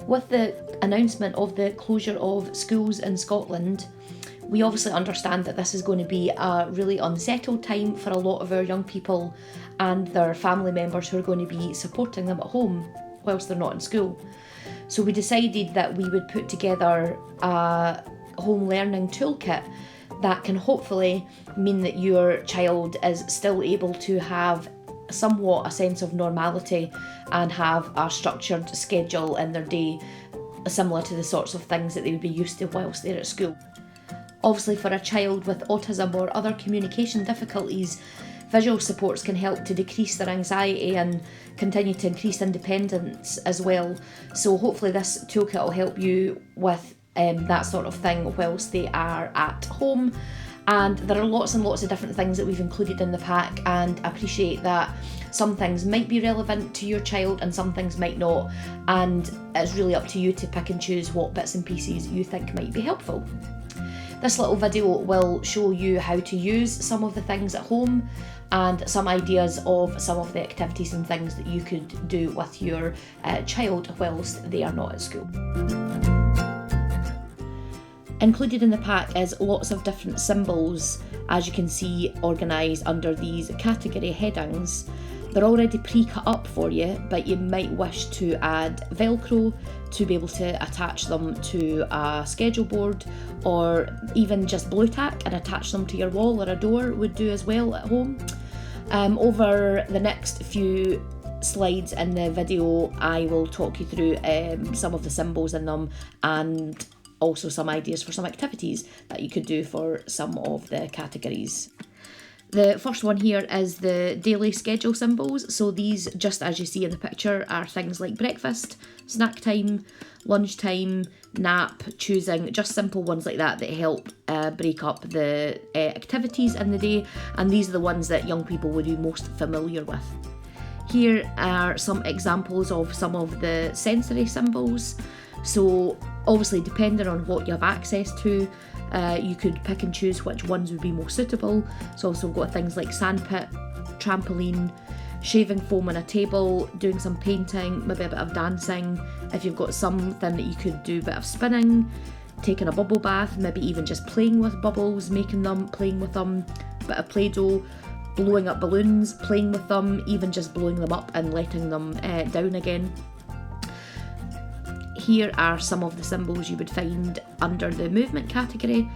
With the announcement of the closure of schools in Scotland, we obviously understand that this is going to be a really unsettled time for a lot of our young people and their family members who are going to be supporting them at home whilst they're not in school. So we decided that we would put together a home learning toolkit that can hopefully mean that your child is still able to have somewhat a sense of normality and have a structured schedule in their day, similar to the sorts of things that they would be used to whilst they're at school. Obviously, for a child with autism or other communication difficulties, visual supports can help to decrease their anxiety and continue to increase independence as well. So hopefully this toolkit will help you with that sort of thing whilst they are at home. And there are lots and lots of different things that we've included in the pack, and I appreciate that some things might be relevant to your child and some things might not, and it's really up to you to pick and choose what bits and pieces you think might be helpful. This little video will show you how to use some of the things at home and some ideas of some of the activities and things that you could do with your child whilst they are not at school. Included in the pack is lots of different symbols, as you can see, organised under these category headings. They're already pre-cut up for you, but you might wish to add Velcro to be able to attach them to a schedule board, or even just blue tack and attach them to your wall or a door would do as well at home. Over the next few slides in the video, I will talk you through some of the symbols in them and also some ideas for some activities that you could do for some of the categories. The first one here is the daily schedule symbols. So these, just as you see in the picture, are things like breakfast, snack time, lunch time, nap, choosing, just simple ones like that that help break up the activities in the day. And these are the ones that young people would be most familiar with. Here are some examples of some of the sensory symbols. So obviously, depending on what you have access to, you could pick and choose which ones would be most suitable. So also we've got things like sandpit, trampoline, shaving foam on a table, doing some painting, maybe a bit of dancing. If you've got something that you could do a bit of spinning, taking a bubble bath, maybe even just playing with bubbles, making them, playing with them, bit of Play-Doh, blowing up balloons, playing with them, even just blowing them up and letting them down again. Here are some of the symbols you would find under the movement category.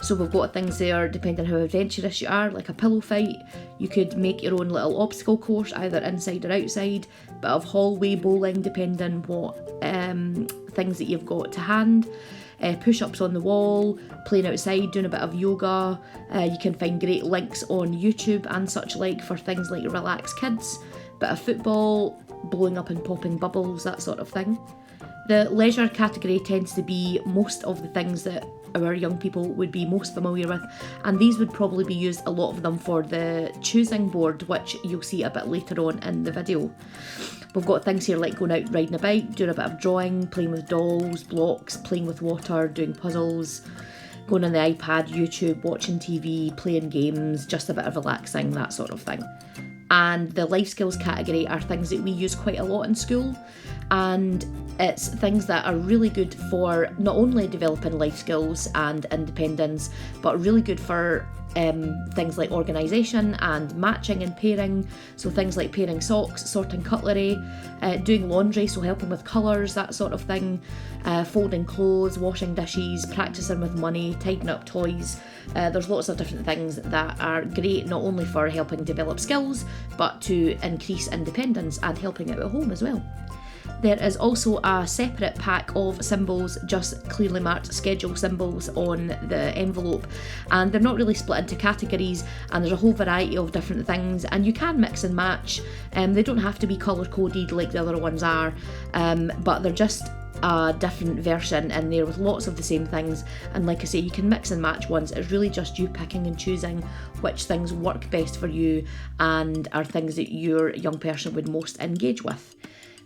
So we've got things there depending on how adventurous you are, like a pillow fight. You could make your own little obstacle course, either inside or outside. Bit of hallway bowling, depending what things that you've got to hand. Push-ups on the wall, playing outside, doing a bit of yoga. You can find great links on YouTube and such like for things like Relax Kids. Bit of football, blowing up and popping bubbles, that sort of thing. The leisure category tends to be most of the things that our young people would be most familiar with, and these would probably be used, a lot of them, for the choosing board, which you'll see a bit later on in the video. We've got things here like going out riding a bike, doing a bit of drawing, playing with dolls, blocks, playing with water, doing puzzles, going on the iPad, YouTube, watching TV, playing games, just a bit of relaxing, that sort of thing. And the life skills category are things that we use quite a lot in school, and it's things that are really good for not only developing life skills and independence, but really good for things like organisation and matching and pairing. So things like pairing socks, sorting cutlery, doing laundry, so helping with colours, that sort of thing, folding clothes, washing dishes, practising with money, tidying up toys. There's lots of different things that are great, not only for helping develop skills, but to increase independence and helping out at home as well. There is also a separate pack of symbols, just clearly marked schedule symbols on the envelope, and they're not really split into categories, and there's a whole variety of different things, and you can mix and match. They don't have to be colour coded like the other ones are, but they're just a different version in there with lots of the same things, and like I say, you can mix and match ones. It's really just you picking and choosing which things work best for you and are things that your young person would most engage with.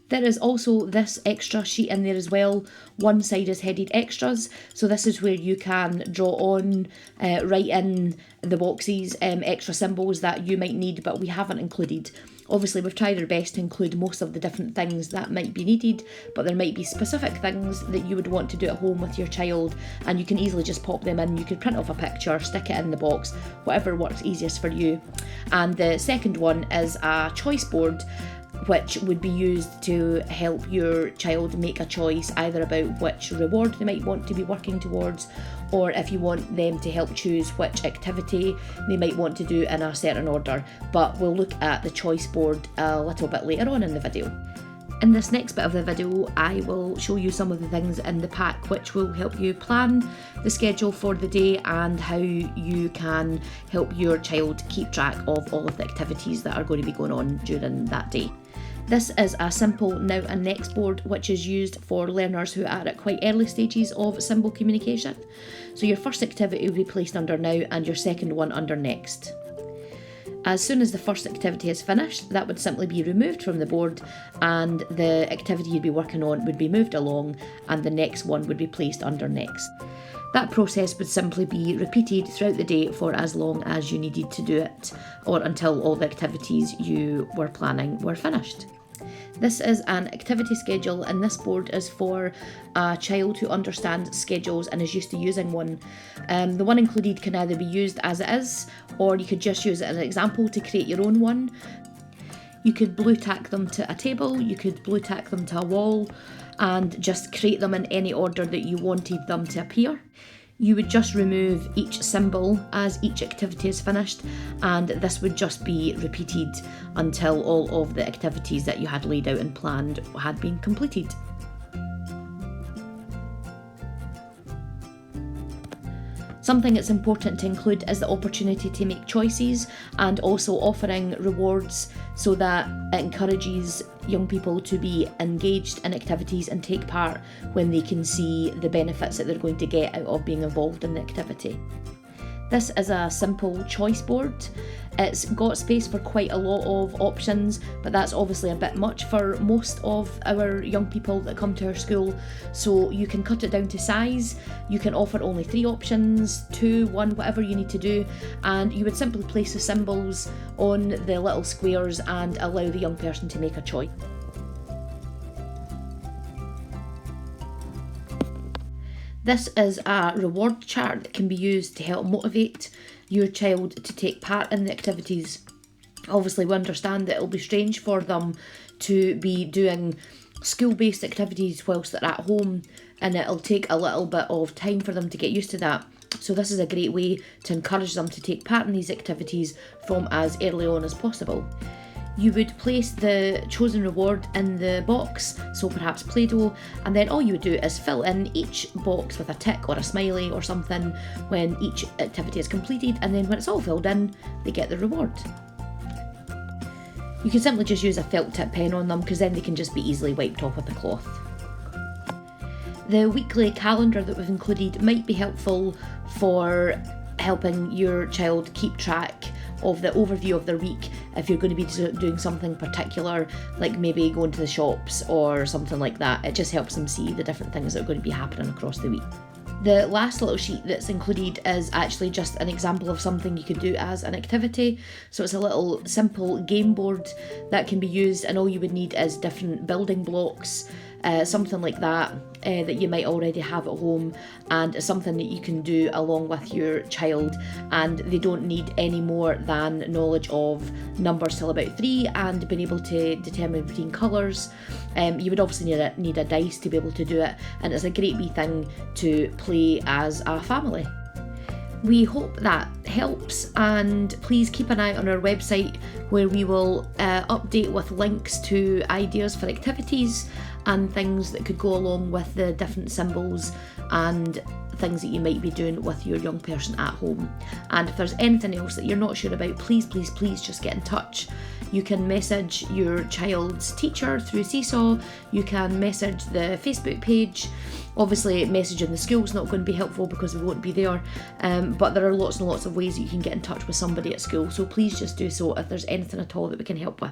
There is also this extra sheet in there as well. One side is headed extras, so this is where you can draw on, write in the boxes, extra symbols that you might need but we haven't included. Obviously, we've tried our best to include most of the different things that might be needed, but there might be specific things that you would want to do at home with your child, and you can easily just pop them in. You could print off a picture, stick it in the box, whatever works easiest for you. And the second one is a choice board, which would be used to help your child make a choice either about which reward they might want to be working towards, or if you want them to help choose which activity they might want to do in a certain order. But we'll look at the choice board a little bit later on in the video. In this next bit of the video, I will show you some of the things in the pack which will help you plan the schedule for the day and how you can help your child keep track of all of the activities that are going to be going on during that day. This is a simple now and next board which is used for learners who are at quite early stages of symbol communication. So your first activity will be placed under now and your second one under next. As soon as the first activity is finished, that would simply be removed from the board and the activity you'd be working on would be moved along and the next one would be placed under next. That process would simply be repeated throughout the day for as long as you needed to do it, or until all the activities you were planning were finished. This is an activity schedule, and this board is for a child who understands schedules and is used to using one. The one included can either be used as it is, or you could just use it as an example to create your own one. You could blue tack them to a table, you could blue tack them to a wall, and just create them in any order that you wanted them to appear. You would just remove each symbol as each activity is finished, and this would just be repeated until all of the activities that you had laid out and planned had been completed. Something that's important to include is the opportunity to make choices and also offering rewards so that it encourages young people to be engaged in activities and take part when they can see the benefits that they're going to get out of being involved in the activity. This is a simple choice board. It's got space for quite a lot of options, but that's obviously a bit much for most of our young people that come to our school. So you can cut it down to size. You can offer only 3 options, 2, 1, whatever you need to do. And you would simply place the symbols on the little squares and allow the young person to make a choice. This is a reward chart that can be used to help motivate your child to take part in the activities. Obviously, we understand that it'll be strange for them to be doing school-based activities whilst they're at home, and it'll take a little bit of time for them to get used to that. So this is a great way to encourage them to take part in these activities from as early on as possible. You would place the chosen reward in the box, so perhaps Play-Doh, and then all you would do is fill in each box with a tick or a smiley or something when each activity is completed, and then when it's all filled in, they get the reward. You can simply just use a felt tip pen on them because then they can just be easily wiped off with a cloth. The weekly calendar that we've included might be helpful for helping your child keep track of the overview of their week if you're going to be doing something particular, like maybe going to the shops or something like that. It just helps them see the different things that are going to be happening across the week. The last little sheet that's included is actually just an example of something you could do as an activity. So it's a little simple game board that can be used, and all you would need is different building blocks, something like that, that you might already have at home, and it's something that you can do along with your child, and they don't need any more than knowledge of numbers till about 3 and being able to determine between colours. You would obviously need a dice to be able to do it, and it's a great wee thing to play as a family. We hope that helps, and please keep an eye on our website where we will update with links to ideas for activities and things that could go along with the different symbols and things that you might be doing with your young person at home. And if there's anything else that you're not sure about, please just get in touch. You can message your child's teacher through Seesaw, you can message the Facebook page. Obviously messaging the school is not going to be helpful because we won't be there, but there are lots and lots of ways that you can get in touch with somebody at school, so please just do so if there's anything at all that we can help with.